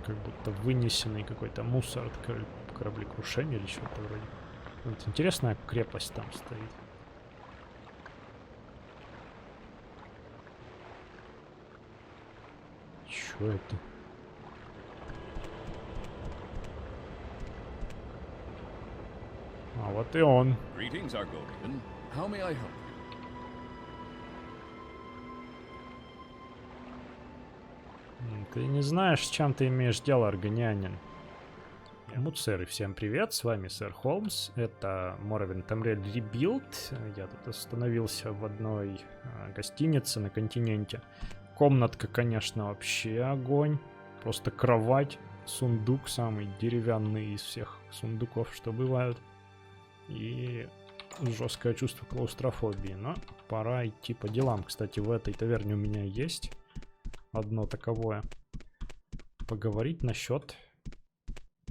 Как будто вынесенный какой-то мусор от кораблекрушения или чего-то вроде. Вот интересная крепость там стоит. Чё это? А вот и он. Greetings, Argonian. How may I help you? Ты не знаешь, с чем ты имеешь дело, аргонянин. Муцеры, всем привет, с вами сэр Холмс, это Morrowind Tamriel Rebuild. Я тут остановился в одной гостинице на континенте. Комнатка, конечно, вообще огонь. Просто кровать, сундук самый деревянный из всех сундуков, что бывают. И жесткое чувство клаустрофобии. Но пора идти по делам. Кстати, в этой таверне у меня есть одно таковое. Поговорить насчет,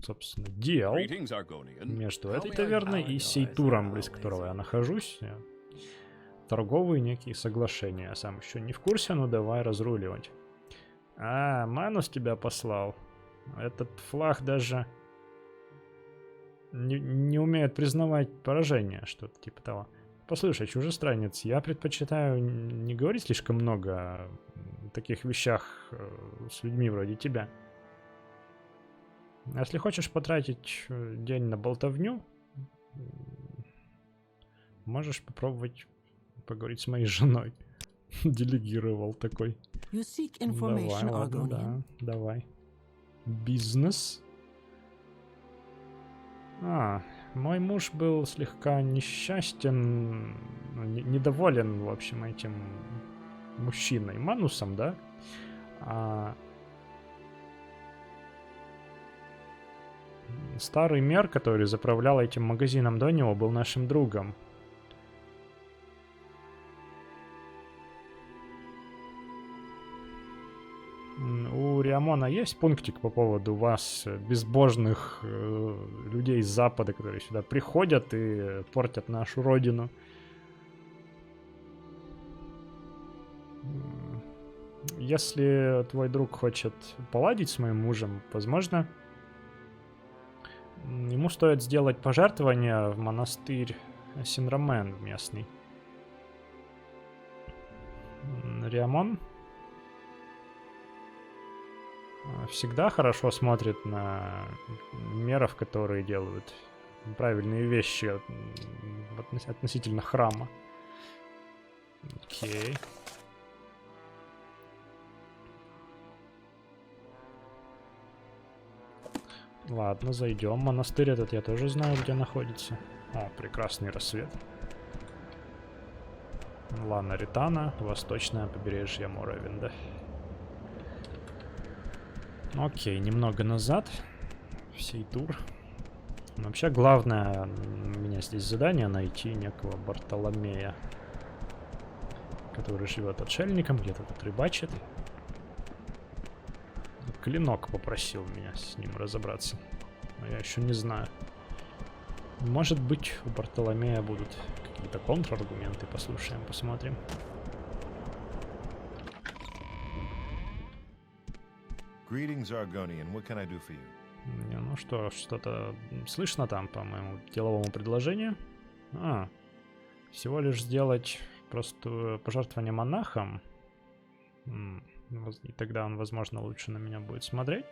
собственно, дел между этой таверной и Сейтуром, близ которого я нахожусь. Торговые некие соглашения. Я сам еще не в курсе, но давай разруливать. А, Манус тебя послал. Этот флаг даже не умеет признавать поражение, что-то типа того. Послушай, чужестранец, я предпочитаю не говорить слишком много о таких вещах с людьми вроде тебя. Если хочешь потратить день на болтовню, можешь попробовать поговорить с моей женой. Делегировал такой. Давай, ладно, да, давай. Бизнес. Мой муж был слегка несчастен, недоволен, в общем, этим мужчиной, Манусом, да? Старый мер, который заправлял этим магазином до него, был нашим другом. У Риамона есть пунктик по поводу вас, безбожных людей с Запада, которые сюда приходят и портят нашу родину? Если твой друг хочет поладить с моим мужем, возможно, ему стоит сделать пожертвование в монастырь Синрамен местный. Риамон всегда хорошо смотрит на меров, которые делают правильные вещи относительно храма. Окей. Ладно, зайдем. Монастырь этот я тоже знаю, где находится. О, прекрасный рассвет. Лана Ритана, восточное побережье Моровинда. Окей, немного назад. Сейтур. Вообще, главное у меня здесь задание найти некого Бартоломея, который живет отшельником, где-то тут рыбачит. Клинок попросил меня с ним разобраться. Но я еще не знаю. Может быть, у Бартоломея будут какие-то контраргументы. Послушаем, посмотрим. Greetings, Argonian. What can I do for you? Ну что, что-то слышно там по моему деловому предложению? Всего лишь сделать просто пожертвование монахам. И тогда он, возможно, лучше на меня будет смотреть.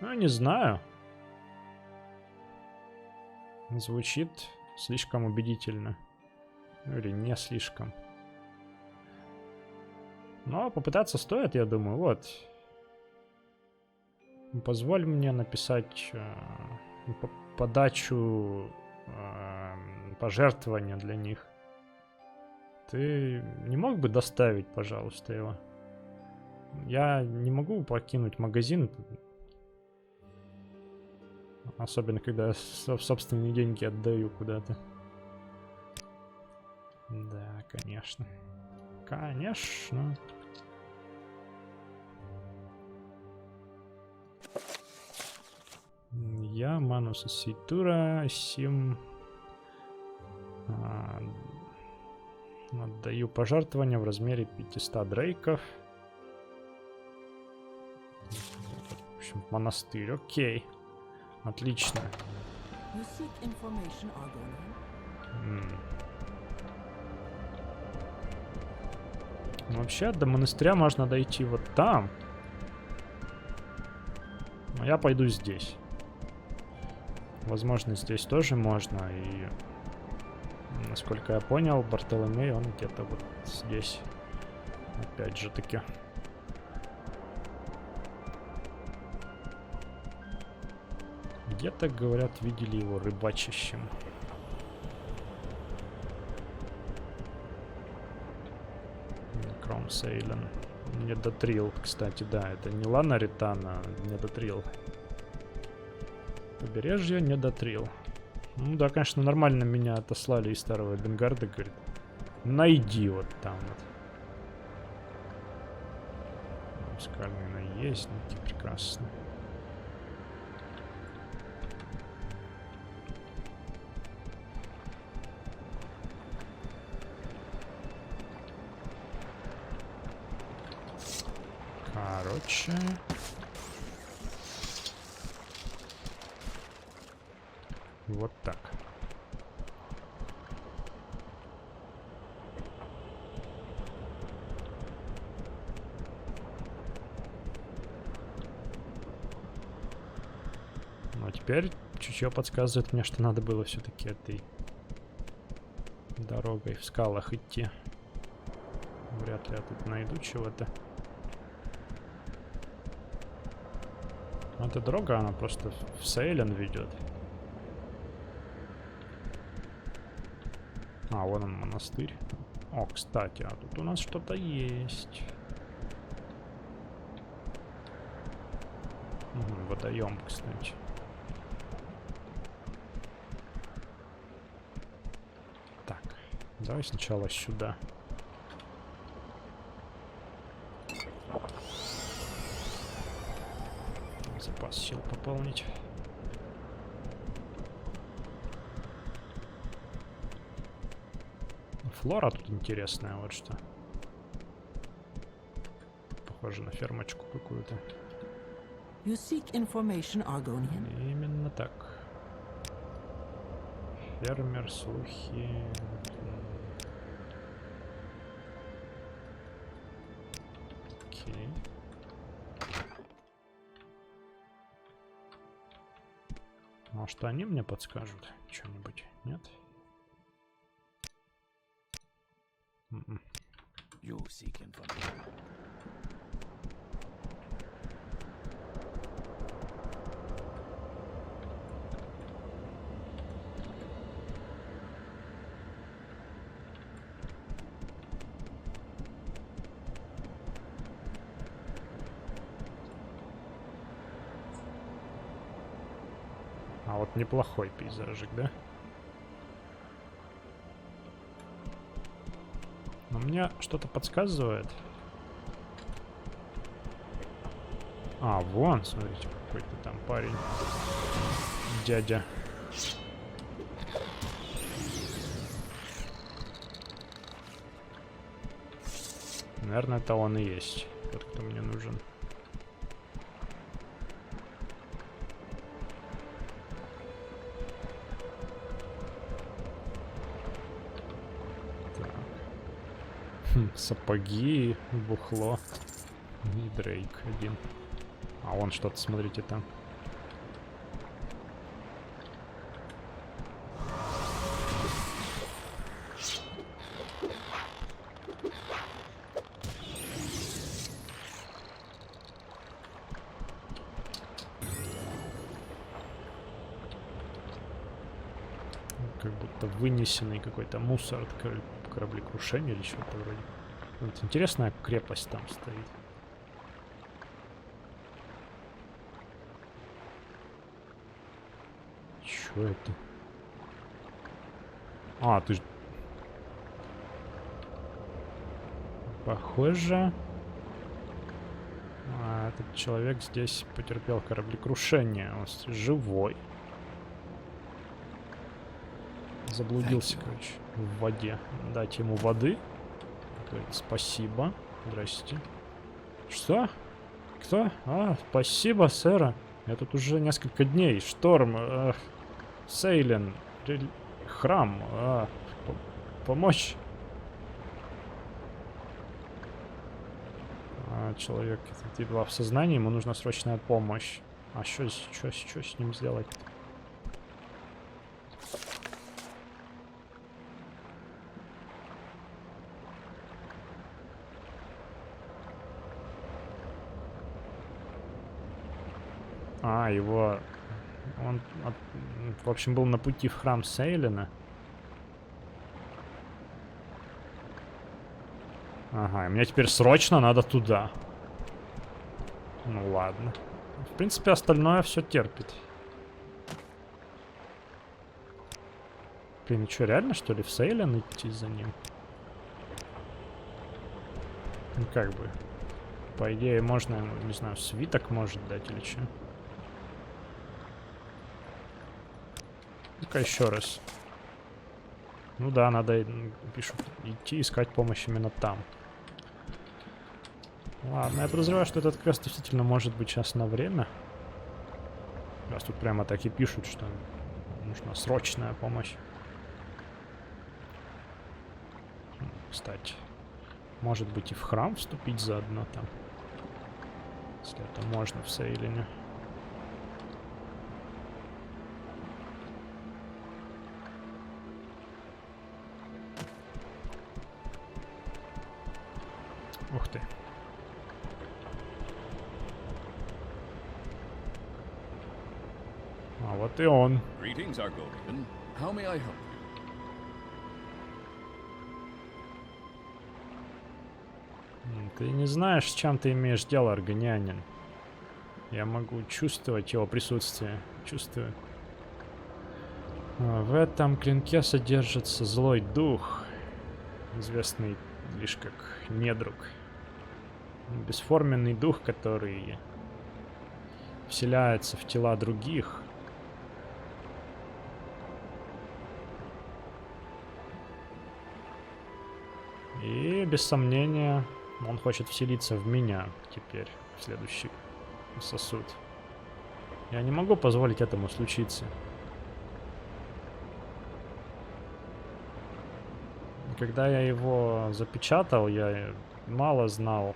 Ну, не знаю. Звучит слишком убедительно. Или не слишком. Но попытаться стоит, я думаю. Вот. Позволь мне написать подачу пожертвования для них. Ты не мог бы доставить, пожалуйста, его? Я не могу покинуть магазин. Особенно, когда я собственные деньги отдаю куда-то. Да, конечно. Конечно. Я, Манус из Сейтура, Сим... отдаю пожертвование в размере 500 дрейков. общем, монастырь. Окей. Отлично. You seek information, Argonian? Ну, вообще, до монастыря можно дойти вот там. Но я пойду здесь. Возможно, здесь тоже можно. И, насколько я понял, Бартоломей, он где-то вот здесь. Опять же таки. Где-то, говорят, видели его рыбачащим. Кромсейлен. Недотрил, кстати, да. Это не Лана Ритана, недотрил. Побережье недотрил. Ну да, конечно, нормально меня отослали из старого Бенгарда, говорит. Найди вот там вот. Скальные наездники, прекрасно. Короче. Вот так. Ну, а теперь чутье подсказывает мне, что надо было все-таки этой дорогой в скалах идти. Вряд ли я тут найду чего-то. Эта дорога, она просто в Сейлен ведет. А, вон он, монастырь. О, кстати, а тут у нас что-то есть. Водоем, кстати. Так, давай сначала сюда. Запас сил пополнить. Флора тут интересная, вот что. Похоже на фермочку какую-то. You seek information, Argonian? Именно так. Фермер, слухи. Окей. Может, они мне подскажут что-нибудь? Нет? You seek information. А вот неплохой пейзажик, да? Но мне что-то подсказывает. А, вон, смотрите, какой-то там парень. Дядя. Наверное, это он и есть. Тот, кто мне нужен. Сапоги, бухло и Дрейк один. А вон что-то, смотрите, там. Как будто вынесенный какой-то мусор от кораблекрушения или что-то вроде. Вот интересная крепость там стоит. Чё это? А, ты ж... Похоже... этот человек здесь потерпел кораблекрушение. Он живой. Заблудился, короче, в воде. Дать ему воды. Говорит, спасибо. Здрасте. Что? Кто? А, спасибо, сэра. Я тут уже несколько дней. Шторм, Сейлен, храм. Помочь? Человек типа в сознании, ему нужна срочная помощь. А что с ним сделать? Его... Он, в общем, был на пути в храм Сейлена. Ага, и мне теперь срочно надо туда. Ну ладно. В принципе, остальное все терпит. Блин, ну что, реально, что ли, в Сейлен идти за ним? Ну как бы. По идее, можно, не знаю, свиток может дать или что. Ну-ка еще раз. Ну да, надо, пишут, идти искать помощь именно там. Ладно, я подозреваю, что этот квест действительно может быть сейчас на время. Раз тут прямо так и пишут, что нужна срочная помощь. Кстати, может быть и в храм вступить заодно там. Если это можно в Сейлене. Ух ты. А вот и он. Greetings, Argonian. How may I help you? Ты не знаешь, с чем ты имеешь дело, аргонянин. Я могу чувствовать его присутствие. Чувствую. В этом клинке содержится злой дух, известный лишь как недруг. Бесформенный дух, который вселяется в тела других. И, без сомнения, он хочет вселиться в меня теперь, в следующий сосуд. Я не могу позволить этому случиться. Когда я его запечатал, я мало знал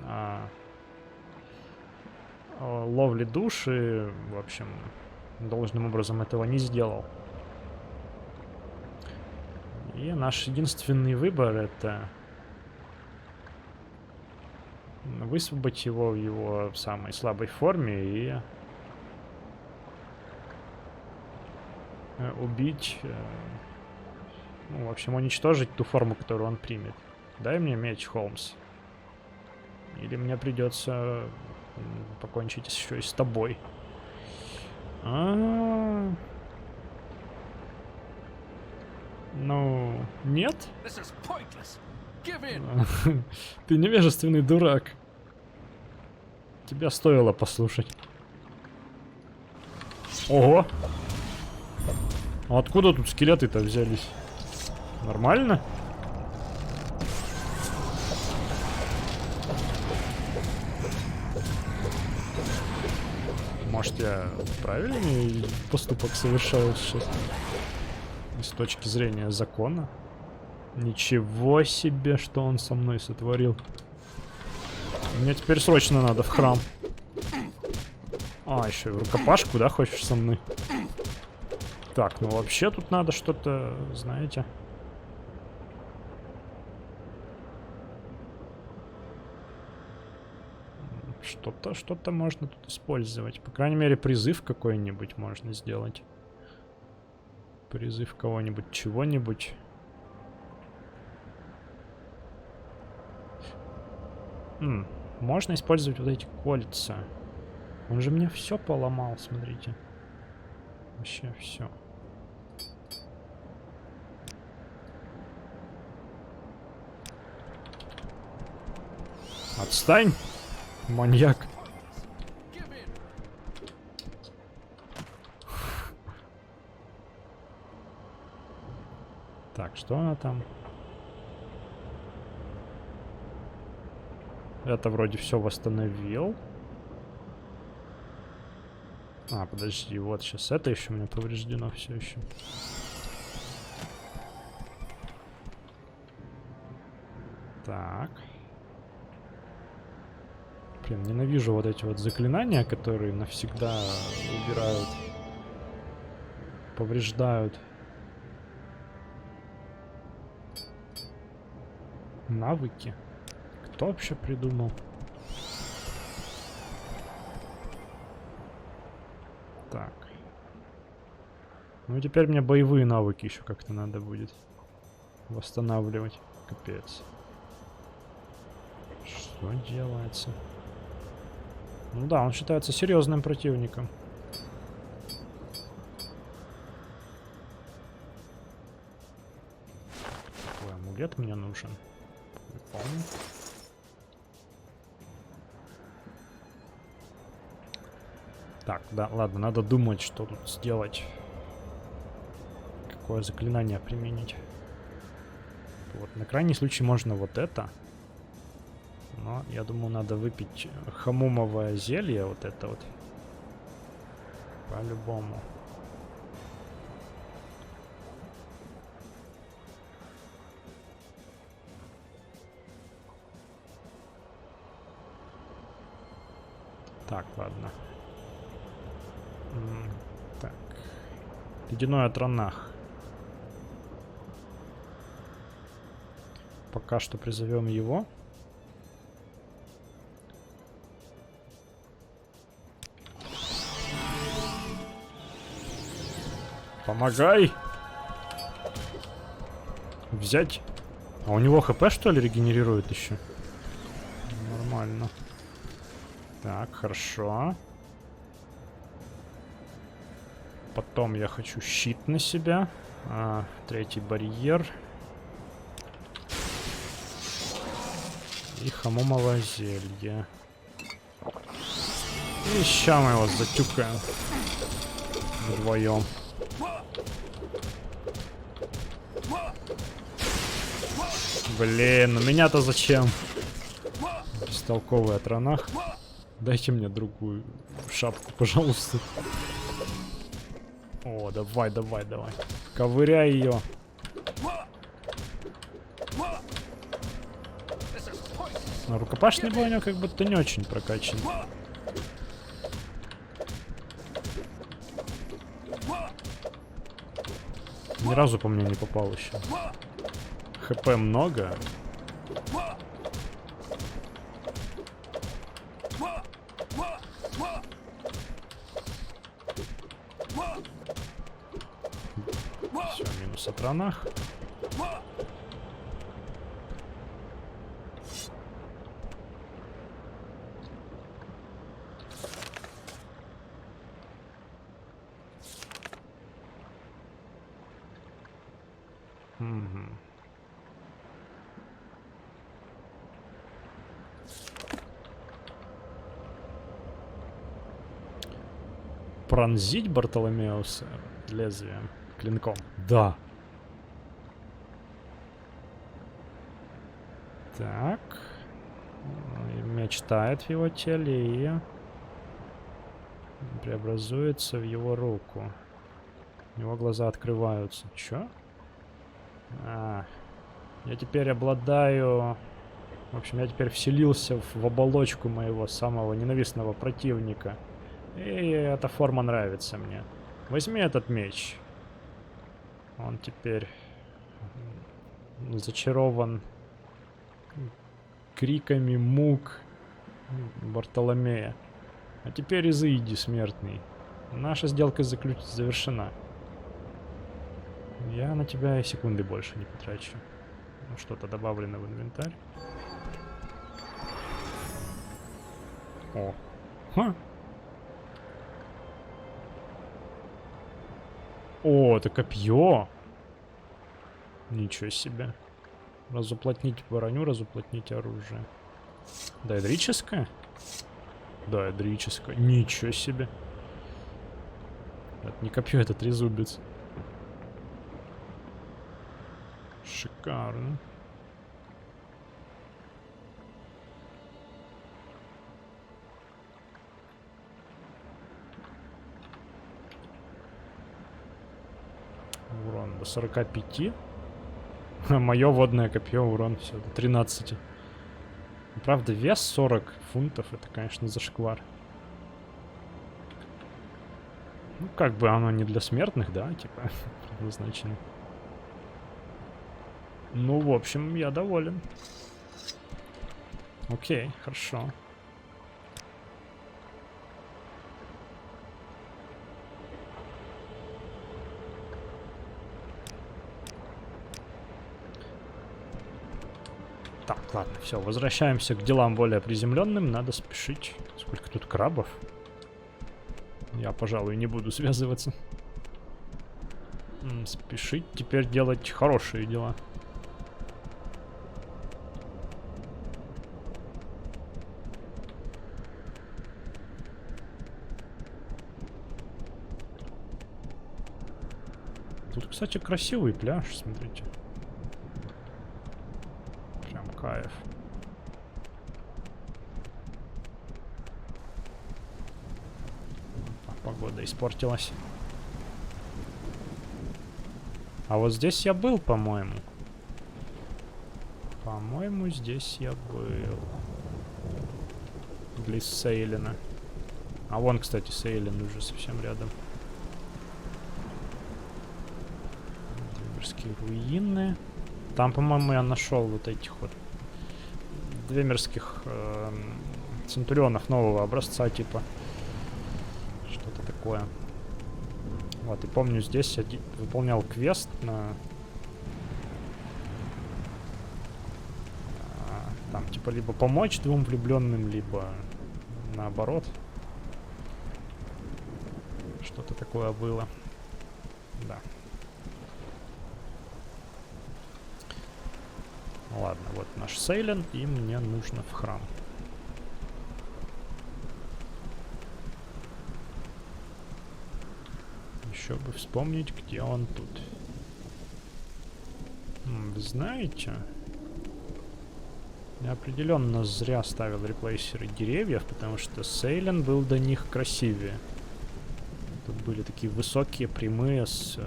о ловле души. В общем, должным образом этого не сделал. И наш единственный выбор — это высвободить его в его самой слабой форме и убить, ну, в общем, уничтожить ту форму, которую он примет. Дай мне меч, Холмс. Или мне придется покончить еще и с тобой. Ну, нет? Ты невежественный дурак. Тебя стоило послушать. Ого! А откуда тут скелеты-то взялись? Нормально? Может, я правильный поступок совершаю сейчас? С точки зрения закона. Ничего себе, что он со мной сотворил. Мне теперь срочно надо в храм. А, еще и в рукопашку, да, хочешь со мной? Так, ну вообще тут надо что-то, знаете. Что-то можно тут использовать. По крайней мере, призыв какой-нибудь можно сделать. Призыв кого-нибудь, чего-нибудь. Можно использовать вот эти кольца. Он же мне все поломал, смотрите. Вообще все. Отстань, маньяк. Так, что она там? Это вроде все восстановил. А, подожди, вот сейчас это еще у меня повреждено все еще. Так. Блин, ненавижу вот эти вот заклинания, которые навсегда убирают, повреждают. Навыки. Кто вообще придумал? Так. Ну и теперь мне боевые навыки еще как-то надо будет восстанавливать. Капец. Что делается? Ну да, он считается серьезным противником. Какой амулет мне нужен? Помню. Так, да, ладно, надо думать, что тут сделать. Какое заклинание применить. Вот, на крайний случай можно вот это. Но я думаю, надо выпить хамумовое зелье, вот это вот. По-любому. Так, ладно. Так. Ледяной отранах. Пока что призовем его. Помогай! Взять. А у него хп, что ли, регенерирует еще? Нормально. Так, хорошо. Потом я хочу щит на себя. Третий барьер. И хамумовое зелье. И ща мы его затюкаем. Вдвоем. Блин, ну меня-то зачем? Бестолковый отранах. Дайте мне другую шапку, пожалуйста. О, давай, давай, давай. Ковыряй ее. Но рукопашный бой у него как будто не очень прокачан. Ни разу по мне не попал еще. ХП много. Все, минус отранах. Пронзить Бартоломеуса лезвием, клинком. Да. Так. Меч тает в его теле и преобразуется в его руку. Его глаза открываются. Чё? Я теперь обладаю... В общем, я теперь вселился в оболочку моего самого ненавистного противника. И эта форма нравится мне. Возьми этот меч. Он теперь зачарован криками мук Бартоломея. А теперь изыди, смертный. Наша сделка завершена. Я на тебя и секунды больше не потрачу. Ну, что-то добавлено в инвентарь. О. Ха. О, это копье. Ничего себе. Разуплотнить броню, разуплотнить оружие. Доэдрическое? Доэдрическое. Ничего себе. Это не копье, это трезубец. Шикарно. до 45. Мое водное копье урон все до 13. Правда, вес 40 фунтов, это, конечно, зашквар. Ну, как бы оно не для смертных, да, типа, предназначено. Ну, в общем, я доволен. Окей, хорошо. Так, ладно, все, возвращаемся к делам более приземленным. Надо спешить. Сколько тут крабов? Я, пожалуй, не буду связываться. Спешить теперь делать хорошие дела. Тут, кстати, красивый пляж, смотрите. Прям кайф. Погода испортилась. А вот здесь я был, по-моему. По-моему, здесь я был. Близ Сейлина. А вон, кстати, Сейлин уже совсем рядом. Двемерские руины. Там, по-моему, я нашел вот этих вот двемерских центурионов нового образца, типа. Что-то такое. Вот, и помню, здесь я выполнял квест на... Там, типа, либо помочь двум влюбленным, либо наоборот. Что-то такое было. Да. Ладно, вот наш Сейлин, и мне нужно в храм. Еще бы вспомнить, где он тут. Вы знаете, я определенно зря ставил реплейсеры деревьев, потому что Сейлин был до них красивее. Тут были такие высокие, прямые, с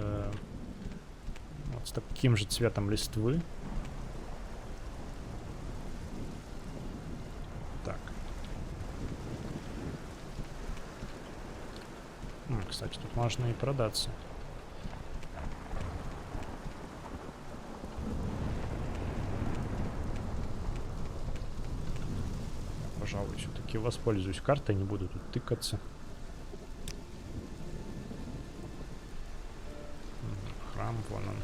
таким же цветом листвы. Так. Кстати, тут можно и продаться. Я, пожалуй, все-таки воспользуюсь картой, не буду тут тыкаться. Храм, вон он.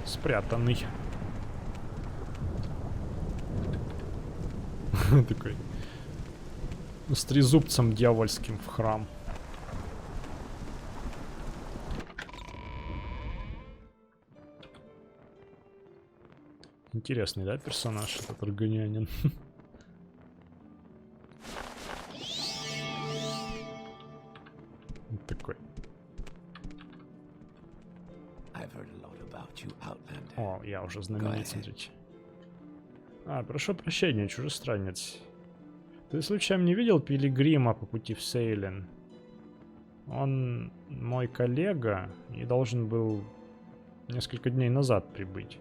Спрятанный. Такой. С трезубцем дьявольским в храм. Интересный, да, персонаж этот аргонянин? Такой. О, я уже знаменит, смотрите. Прошу прощения, чужестранец. Ты случайно не видел Пилигрима по пути в Сейлин? Он мой коллега и должен был несколько дней назад прибыть.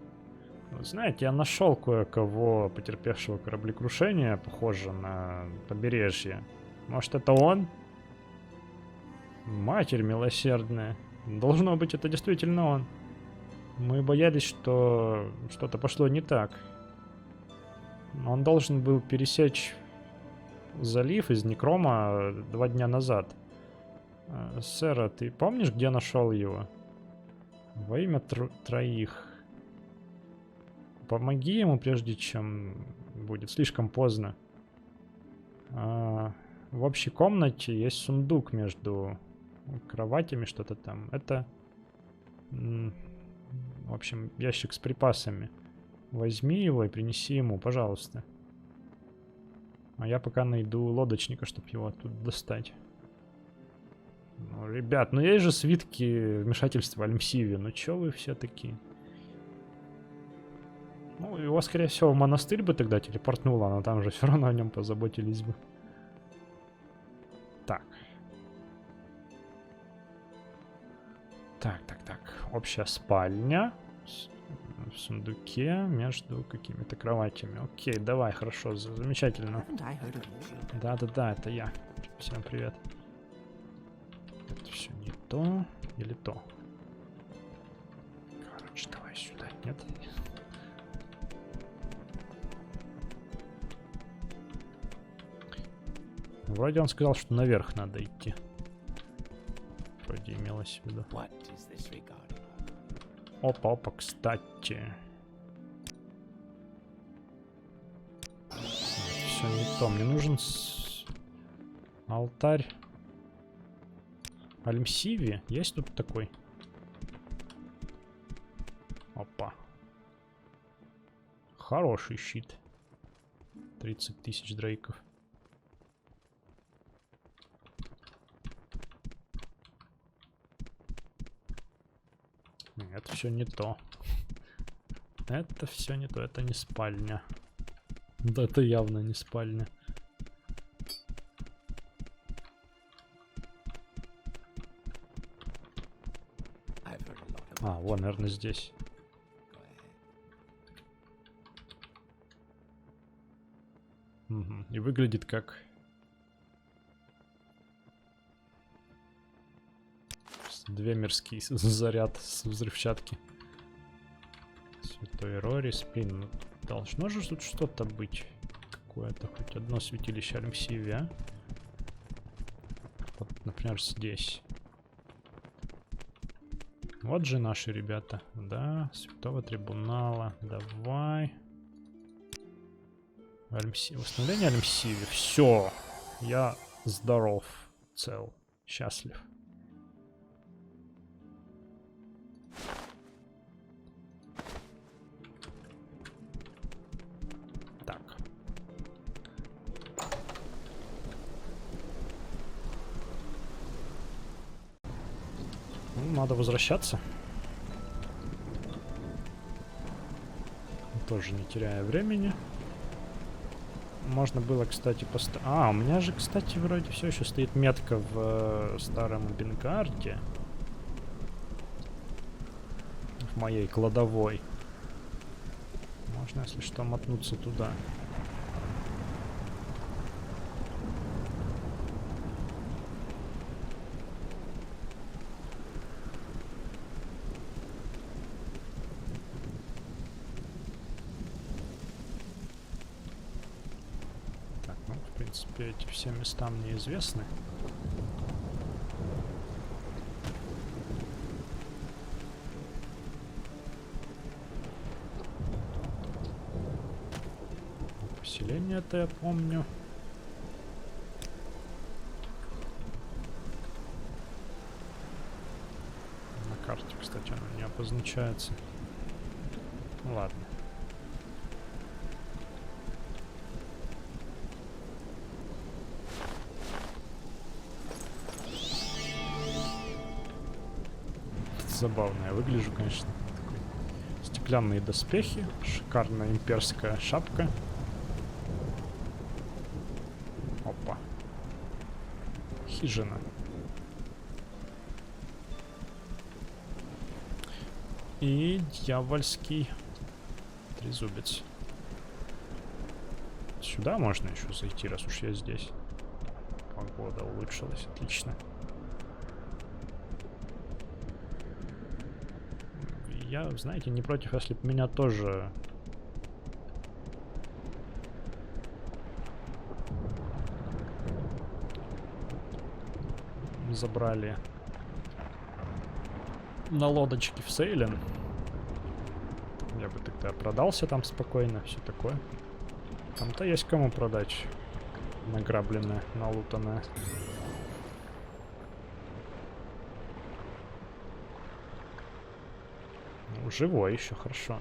Вот знаете, я нашел кое-кого, потерпевшего кораблекрушение, похоже на побережье. Может, это он? Матерь милосердная. Должно быть, это действительно он. Мы боялись, что что-то пошло не так. Он должен был пересечь залив из Некрома 2 дня назад. Сэр, ты помнишь, где нашел его? Во имя троих. Помоги ему, прежде чем будет слишком поздно. В общей комнате есть сундук между кроватями, что-то там. Это, в общем, ящик с припасами. Возьми его и принеси ему, пожалуйста. А я пока найду лодочника, чтобы его оттуда достать. Ну, ребят, ну есть же свитки вмешательства Альмсиви. Ну чё вы все такие? Ну, его, скорее всего, в монастырь бы тогда телепортнуло, но там же все равно о нем позаботились бы. Так. Так. Общая спальня. В сундуке между какими-то кроватями. Окей, давай, хорошо, замечательно. Haven't I heard of you? Да, это я. Всем привет. Это все не то или то? Короче, давай сюда. Нет? Вроде он сказал, что наверх надо идти. Вроде имелось в виду. Опа, кстати. Все не то. Мне нужен алтарь Альмсиви. Есть тут такой? Опа. Хороший щит. 30 тысяч дрейков. Это все не то. Это все не то. Это не спальня. Да, это явно не спальня. А, вон, наверное, здесь. Угу. И выглядит как... Двемерский заряд с взрывчатки. Святой Рори, спин. Ну, должно же тут что-то быть. Какое-то хоть одно святилище Альмсиви, а? Вот, например, здесь. Вот же наши ребята. Да, Святого Трибунала. Давай. Восстановление Альмсиви. Все. Я здоров. Цел. Счастлив. Надо возвращаться. Тоже не теряя времени. Можно было, кстати, поставить... А, у меня же, кстати, вроде все еще стоит метка в старом Бенгарде. В моей кладовой. Можно, если что, мотнуться туда. Эти все места мне известны. Поселение это я помню. На карте, кстати, оно не обозначается. Ну, ладно. Забавно я выгляжу, конечно. Такой. Стеклянные доспехи, шикарная имперская шапка. Опа. Хижина. И дьявольский трезубец. Сюда можно еще зайти, раз уж я здесь. Погода улучшилась, отлично. Я, знаете, не против, если бы меня тоже забрали на лодочке в Сейлен. Я бы тогда продался там спокойно, все такое. Там-то есть кому продать награбленное, налутанное. Живой еще, хорошо.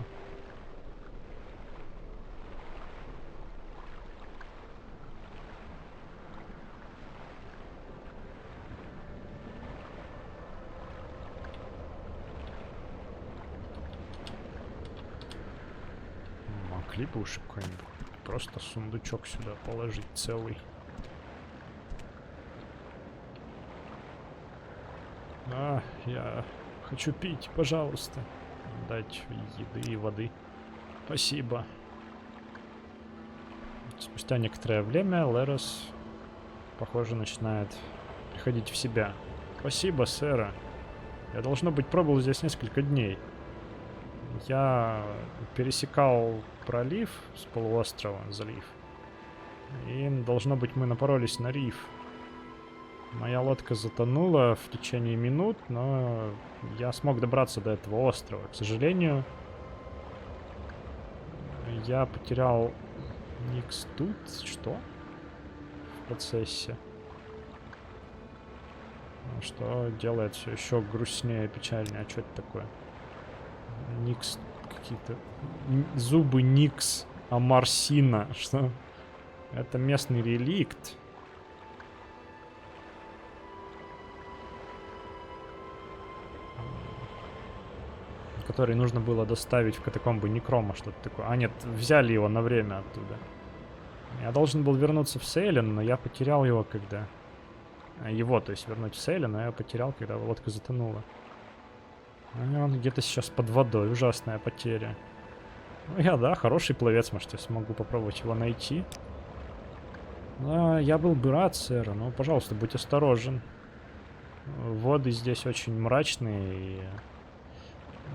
Могли бы уж какой-нибудь просто сундучок сюда положить целый. Да, я Хочу пить, пожалуйста. Дать еды и воды. Спасибо. Спустя некоторое время Лерос, похоже, начинает приходить в себя. Спасибо, сэра. Я, должно быть, пробыл здесь несколько дней. Я пересекал пролив с полуострова, залив. И, должно быть, мы напоролись на риф. Моя лодка затонула в течение минут, но я смог добраться до этого острова. К сожалению, я потерял Никс тут. Что? В процессе. Что делает все еще грустнее и печальнее. А что это такое? Никс какие-то... Зубы Никс Амарсина. Что? Это местный реликт. Который нужно было доставить в катакомбы Некрома, что-то такое. А нет, взяли его на время оттуда. Я должен был вернуться в Сейлен, но я потерял его, когда... Его, то есть вернуть в Сейлен, но я потерял, когда лодка затонула. И он где-то сейчас под водой. Ужасная потеря. Ну я, да, хороший пловец, может, я смогу попробовать его найти. Но я был бы рад, сэр, но, пожалуйста, будь осторожен. Воды здесь очень мрачные и...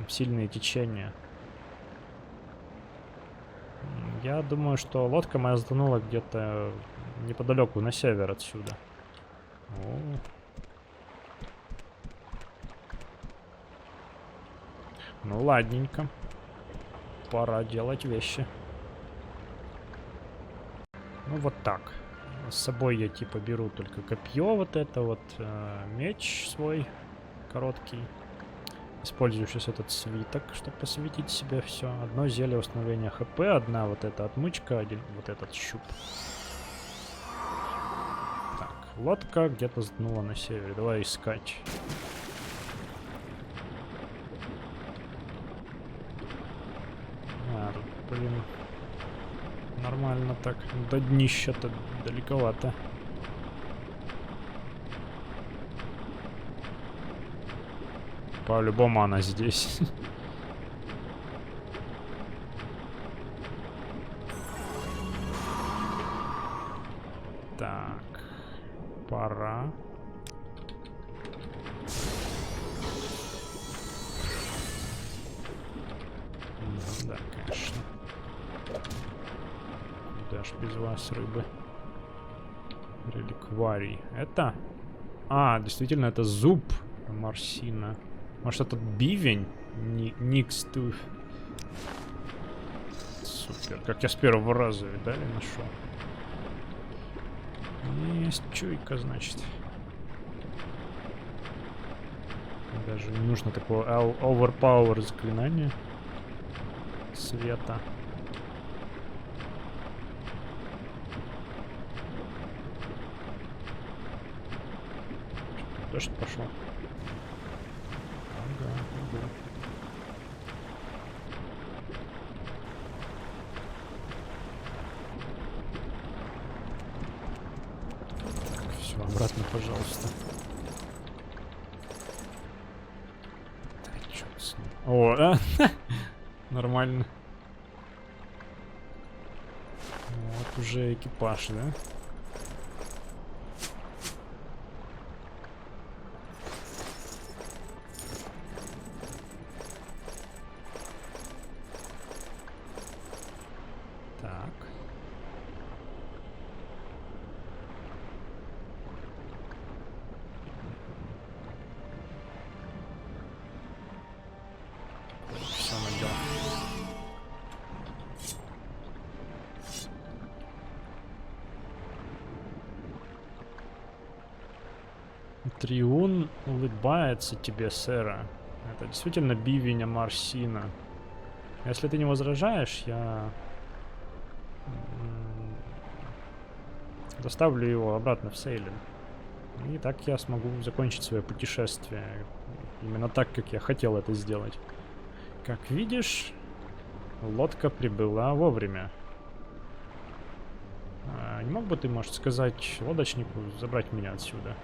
сильные течения. Я думаю, что лодка моя затонула где-то неподалеку, на север отсюда. О. Ну ладненько. Пора делать вещи. Ну вот так. С собой я типа беру только копье, вот это вот, меч свой короткий. Использую сейчас этот свиток, чтобы посвятить себе все. Одно зелье восстановления ХП, одна вот эта отмычка, один вот этот щуп. Так, лодка где-то затонула на севере. Давай искать. А, тут, блин, нормально так. До днища-то далековато. По-любому она здесь. Так. Пора. Ну, да, конечно. Куда ж без вас, рыбы? Реликварий. Это? А, действительно, это зуб Марсина. Может, этот бивень? Никс Туф. Супер. Как я с первого раза, видали, нашел. Есть чуйка, значит. Даже не нужно такого overpower заклинания. Света. Дождь пошел. Ага, ага. Все, обратно, пожалуйста. Да, чёрт с ним. О, а? Нормально. Вот уже экипаж, да? Триун улыбается тебе, сэра. Это действительно бивень Марсина. Если ты не возражаешь, я доставлю его обратно в Сейлен. И так я смогу закончить свое путешествие. Именно так, как я хотел это сделать. Как видишь, лодка прибыла вовремя. Не мог бы ты, может, сказать лодочнику забрать меня отсюда?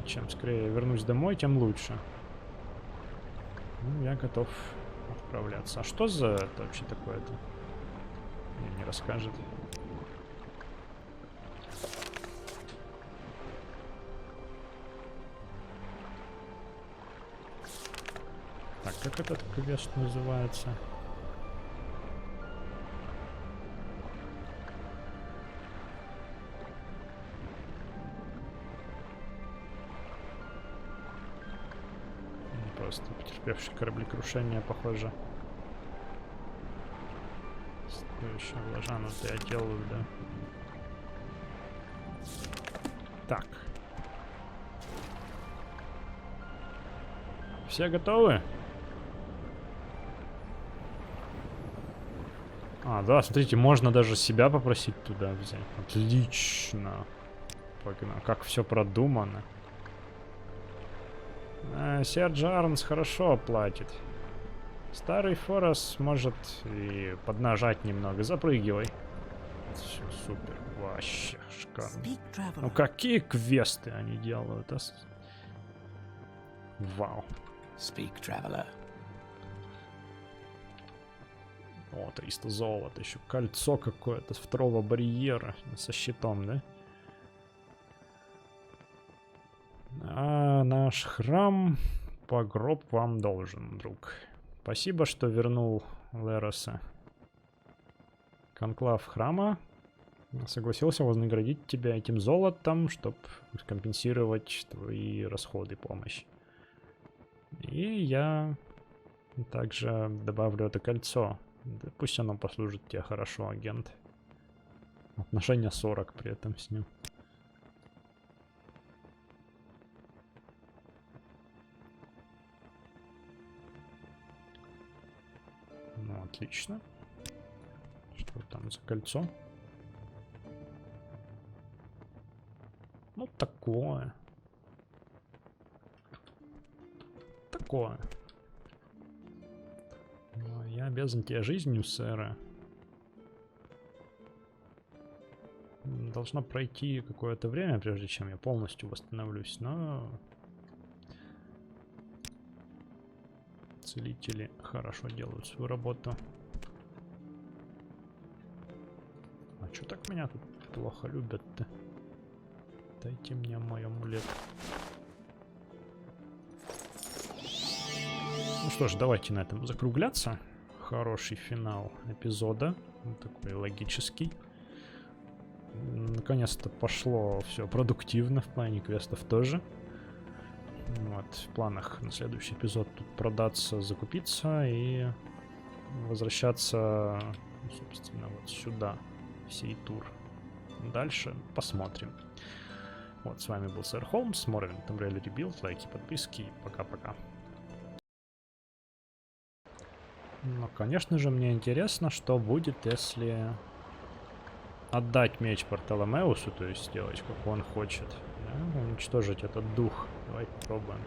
Чем скорее вернусь домой, тем лучше. Ну, я готов отправляться. А что за это вообще такое-то? Мне не расскажет. Так, как этот квест называется? Просто потерпевший кораблекрушение, похоже. Стоящая влажа, ну это я делаю, да. Так. Все готовы? А, да, смотрите, можно даже себя попросить туда взять. Отлично. Погнали. Как все продумано. Серж Арнс хорошо платит. Старый Форес может и поднажать немного. Запрыгивай. Все супер. Вообще шикарно. Ну какие квесты они делают, а? Вау. Speak, traveler. О, 300 золота. Еще кольцо какое-то с второго барьера. Со щитом, да? А наш храм по гроб вам должен, друг. Спасибо, что вернул Лероса. Конклав храма согласился вознаградить тебя этим золотом, чтобы компенсировать твои расходы помощи. И я также добавлю это кольцо. Да пусть оно послужит тебе хорошо, агент. Отношение 40 при этом с ним. Ну, отлично. Что там за кольцо? Ну, такое. Такое. Но я обязан тебе жизнью, сэра. Должно пройти какое-то время, прежде чем я полностью восстановлюсь, но... Целители хорошо делают свою работу. А чё так меня тут плохо любят-то? Дайте мне мой амулет. Ну что ж, давайте на этом закругляться. Хороший финал эпизода. Вот такой логический. Наконец-то пошло все продуктивно в плане квестов тоже. Вот, в планах на следующий эпизод тут продаться, закупиться и возвращаться, собственно, вот сюда, в сей тур. Дальше посмотрим. Вот, с вами был Сэр Холмс, Morrowind Tamriel Rebuild, лайки, подписки, пока-пока. Ну, конечно же, мне интересно, что будет, если отдать меч Бартоломеусу, то есть сделать, как он хочет. Да? Уничтожить этот дух. Давай попробуем.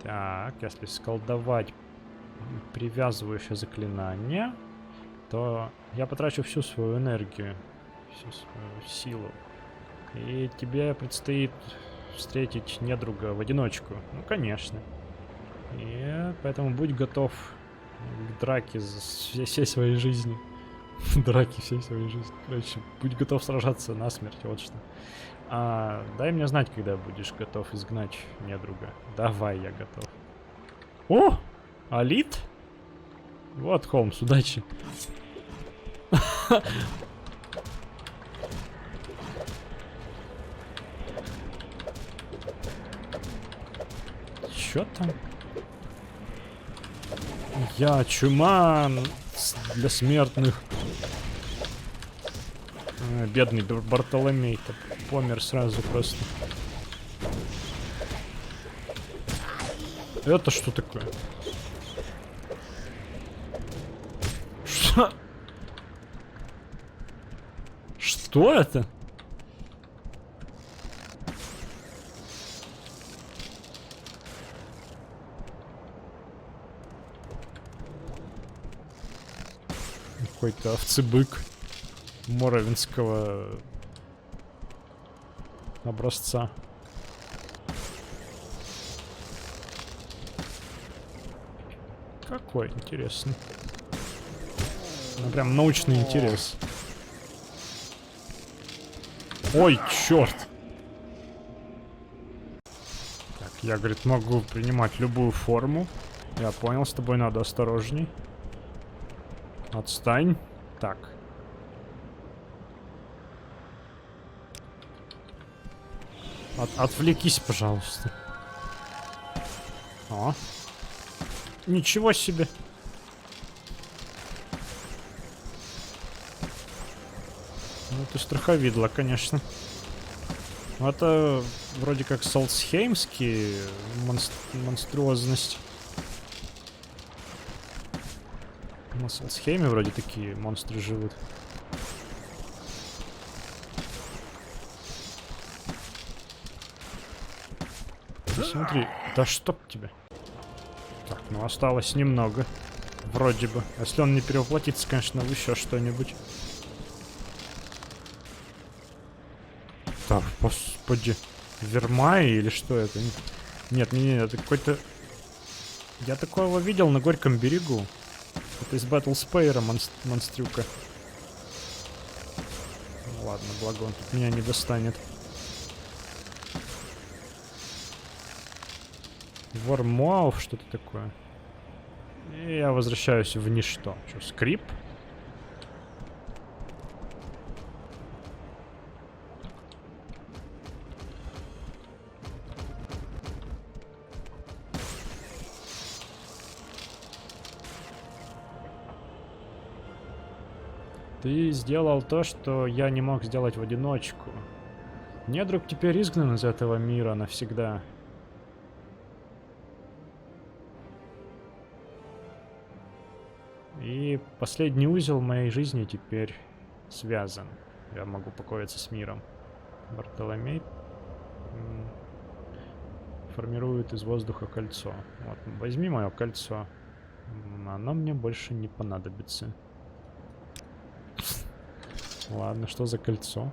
Так, если сколдовать привязывающее заклинание, то я потрачу всю свою энергию, всю свою силу. И тебе предстоит встретить недруга в одиночку. Ну, конечно. И поэтому будь готов к драке всей своей жизни. Драки всей своей жизни. Короче, будь готов сражаться насмерть, вот что. Дай мне знать, когда будешь готов изгнать недруга. Давай, я готов. О! Алит? Вот, Холмс, удачи. Чё там? Я чума для смертных. Бедный Бартоломей-то помер сразу просто. Это что такое? Что? Что это? Какой-то овцебык моровинского образца. Какой интересный. Ну, прям научный интерес. Ой, черт! Так, я, говорит, могу принимать любую форму. Я понял, с тобой надо осторожней. Отстань. Так. Отвлекись, пожалуйста. О. Ничего себе. Ну ты страховидло, конечно. Это вроде как солсхеймский монструозность. На Солсхейме вроде такие монстры живут. Смотри, да чтоб тебе. Так, ну осталось немного. Вроде бы. Если он не перевоплотится, конечно, в еще что-нибудь. Так, господи. Вермай или что это? Нет, это какой-то... Я такого видел на Горьком берегу. Это из Battle Spire монстрюка. Ну, ладно, благо он тут меня не достанет. Вормуав, что-то такое. И я возвращаюсь в ничто. Что, скрип? Ты сделал то, что я не мог сделать в одиночку. Недруг теперь изгнан из этого мира навсегда. И последний узел моей жизни теперь связан. Я могу покоиться с миром. Бартоломей формирует из воздуха кольцо. Вот, возьми мое кольцо. Оно мне больше не понадобится. Ладно, что за кольцо?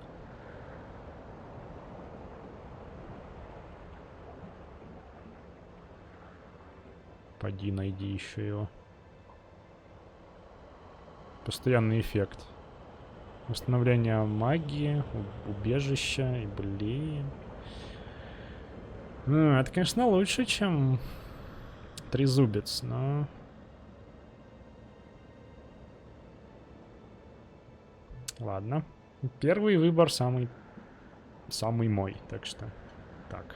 Поди, найди еще его. Постоянный эффект. Восстановление магии, убежища и блин. Ну, это, конечно, лучше, чем трезубец, но... Ладно. Первый выбор самый мой, так что... Так.